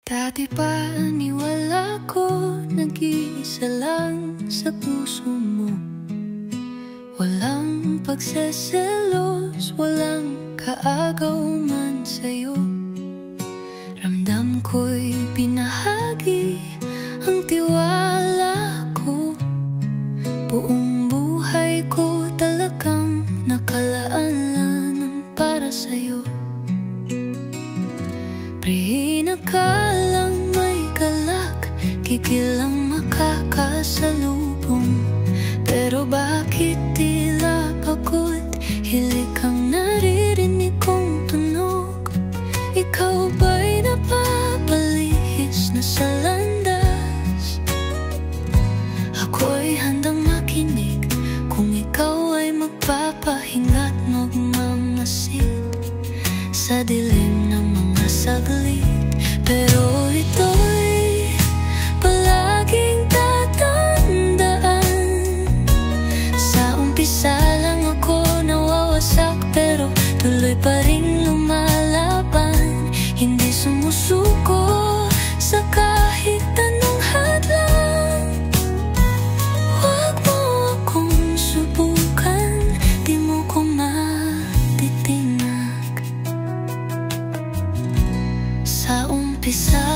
Dati pa niwala ko, nag-iisa lang sa puso mo. Walang pagseselos, walang kaagaw man sa'yo. Ramdam ko'y binahagi ang tiwala ko. Buong buhay ko talagang nakalaan para sa'yo. Prihina ka lang may galak, kikilang makakasalubong. Pero bakit tila pagod, hilig kang naririnig kong tunog? Ikaw ba'y napapalihis na sa landas? Ako'y handang makinig kung ikaw ay magpapahinga't magmamasid sa dilim ng mga saglit. Pero ito'y palaging tatandaan. Sa umpisa lang ako nawawasak, pero tuloy pa rin lumalaban. Hindi sumusuko sa kahit anong hadlang. Huwag mo akong subukan, di mo ko matitinag. Sa umpisa